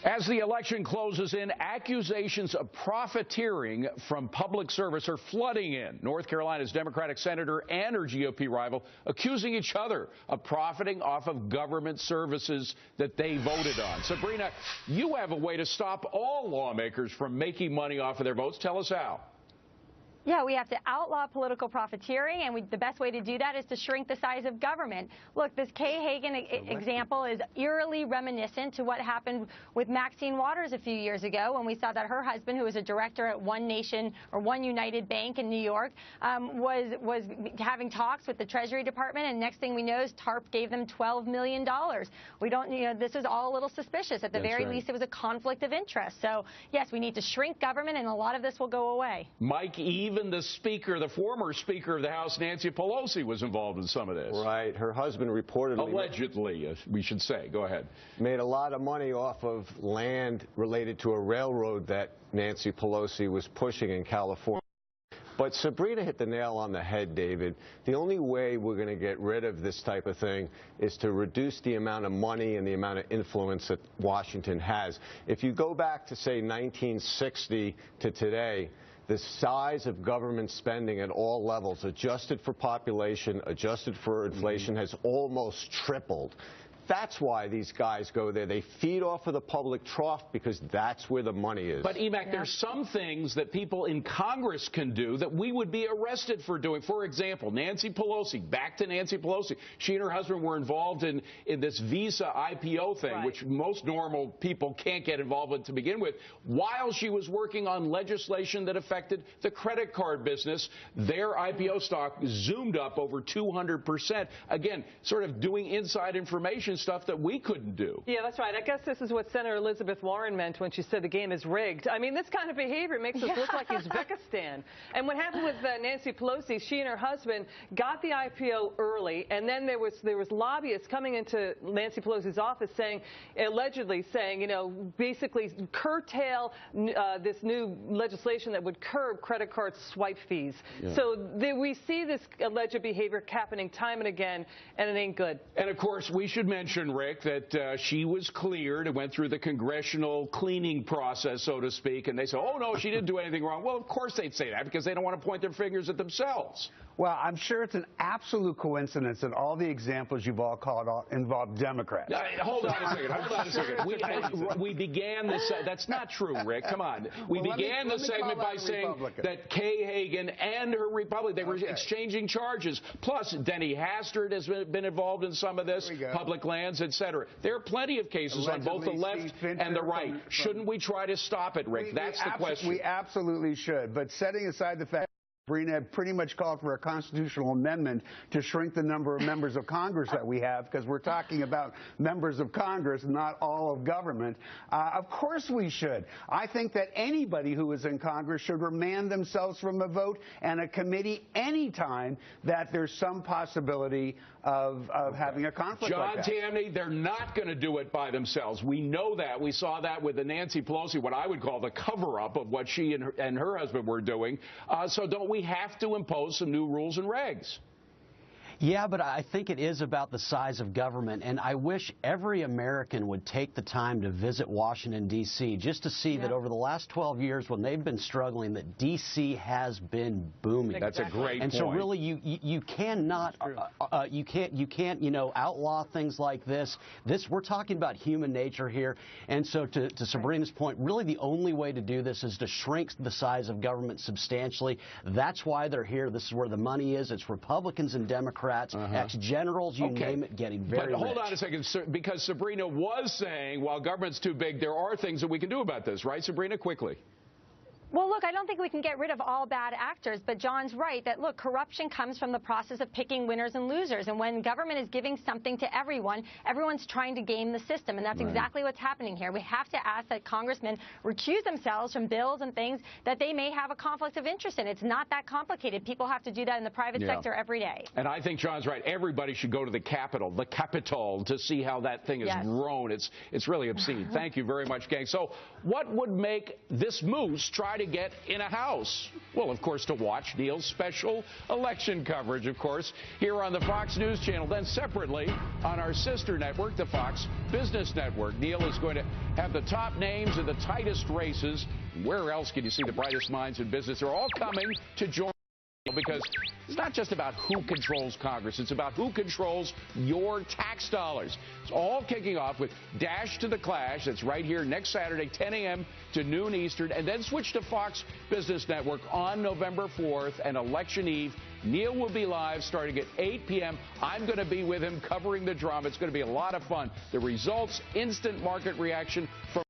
As the election closes in, accusations of profiteering from public service are flooding in. North Carolina's Democratic senator and her GOP rival accusing each other of profiting off of government services that they voted on. Sabrina, you have a way to stop all lawmakers from making money off of their votes. Tell us how. Yeah, we have to outlaw political profiteering, and the best way to do that is to shrink the size of government. Look, this Kay Hagan example is eerily reminiscent to what happened with Maxine Waters a few years ago when we saw that her husband, who was a director at One Nation or One United Bank in New York, was having talks with the Treasury Department, and next thing we know, TARP gave them $12 million. We don't, this is all a little suspicious. At the very least, it was a conflict of interest. So, yes, we need to shrink government, and a lot of this will go away. Mike, even the speaker, the former Speaker of the House, Nancy Pelosi, was involved in some of this. Right. Her husband reportedly... Allegedly, we should say. Go ahead. ...made a lot of money off of land related to a railroad that Nancy Pelosi was pushing in California. But Sabrina hit the nail on the head, David. The only way we're going to get rid of this type of thing is to reduce the amount of money and the amount of influence that Washington has. If you go back to, say, 1960 to today, the size of government spending at all levels, adjusted for population, adjusted for inflation, has almost tripled. That's why these guys go there. They feed off of the public trough because that's where the money is. But, Emac, there's some things that people in Congress can do that we would be arrested for doing. For example, Nancy Pelosi, back to Nancy Pelosi. She and her husband were involved in this Visa IPO thing, which most normal people can't get involved with to begin with. While she was working on legislation that affected the credit card business, their IPO stock zoomed up over 200%. Again, sort of doing inside information stuff that we couldn't do. Yeah, that's right. I guess this is what Senator Elizabeth Warren meant when she said the game is rigged. I mean, this kind of behavior makes us look like Uzbekistan. And what happened with Nancy Pelosi, she and her husband got the IPO early, and then there was lobbyists coming into Nancy Pelosi's office saying, allegedly saying, basically curtail this new legislation that would curb credit card swipe fees. Yeah. So we see this alleged behavior happening time and again, and it ain't good. And of course, we should mention, Rick, that she was cleared and went through the congressional cleaning process, so to speak, and they say, oh, no, she didn't do anything wrong. Well, of course they'd say that because they don't want to point their fingers at themselves. Well, I'm sure it's an absolute coincidence that all the examples you've all called involve Democrats. Hold on a second. We began this. That's not true, Rick. Come on. We began the segment by saying that Kay Hagan and her Republican, they were exchanging charges. Plus, Denny Hastert has been involved in some of this, public lands, etc. There are plenty of cases on both the left and the right. Shouldn't we try to stop it, Rick? That's the question. We absolutely should. But setting aside the fact Sabrina pretty much called for a constitutional amendment to shrink the number of members of Congress that we have, because we're talking about members of Congress, not all of government. Of course we should. I think that anybody who is in Congress should remand themselves from a vote and a committee anytime that there's some possibility of having a conflict like that. John Tamny, they're not going to do it by themselves. We know that. We saw that with the Nancy Pelosi, what I would call the cover-up of what she and her husband were doing. So don't we have to impose some new rules and regs? Yeah, but I think it is about the size of government, and I wish every American would take the time to visit Washington, D.C., just to see that over the last 12 years when they've been struggling, that D.C. has been booming. That's a great point. And so really you cannot, you can't, outlaw things like this. We're talking about human nature here, and so to Sabrina's point, really the only way to do this is to shrink the size of government substantially. That's why they're here. This is where the money is. It's Republicans and Democrats. Ex-generals, you name it, getting very rich. But hold on a second, because Sabrina was saying, while government's too big, there are things that we can do about this, right, Sabrina? Quickly. Well, look, I don't think we can get rid of all bad actors, but John's right that, look, corruption comes from the process of picking winners and losers. And when government is giving something to everyone, everyone's trying to game the system. And that's exactly what's happening here. We have to ask that congressmen recuse themselves from bills and things that they may have a conflict of interest in. It's not that complicated. People have to do that in the private sector every day. And I think John's right. Everybody should go to the Capitol, to see how that thing has grown. It's really obscene. Thank you very much, gang. So what would make this moose try to to get in a house? Well, of course, to watch Neil's special election coverage, of course, here on the Fox News Channel. Then separately on our sister network, the Fox Business Network, Neil is going to have the top names in the tightest races. Where else can you see the brightest minds in business? They're all coming to join. Because it's not just about who controls Congress. It's about who controls your tax dollars. It's all kicking off with Dash to the Clash. That's right here next Saturday, 10 a.m. to noon Eastern. And then switch to Fox Business Network on November 4th and Election Eve. Neil will be live starting at 8 p.m. I'm going to be with him covering the drama. It's going to be a lot of fun. The results, instant market reaction from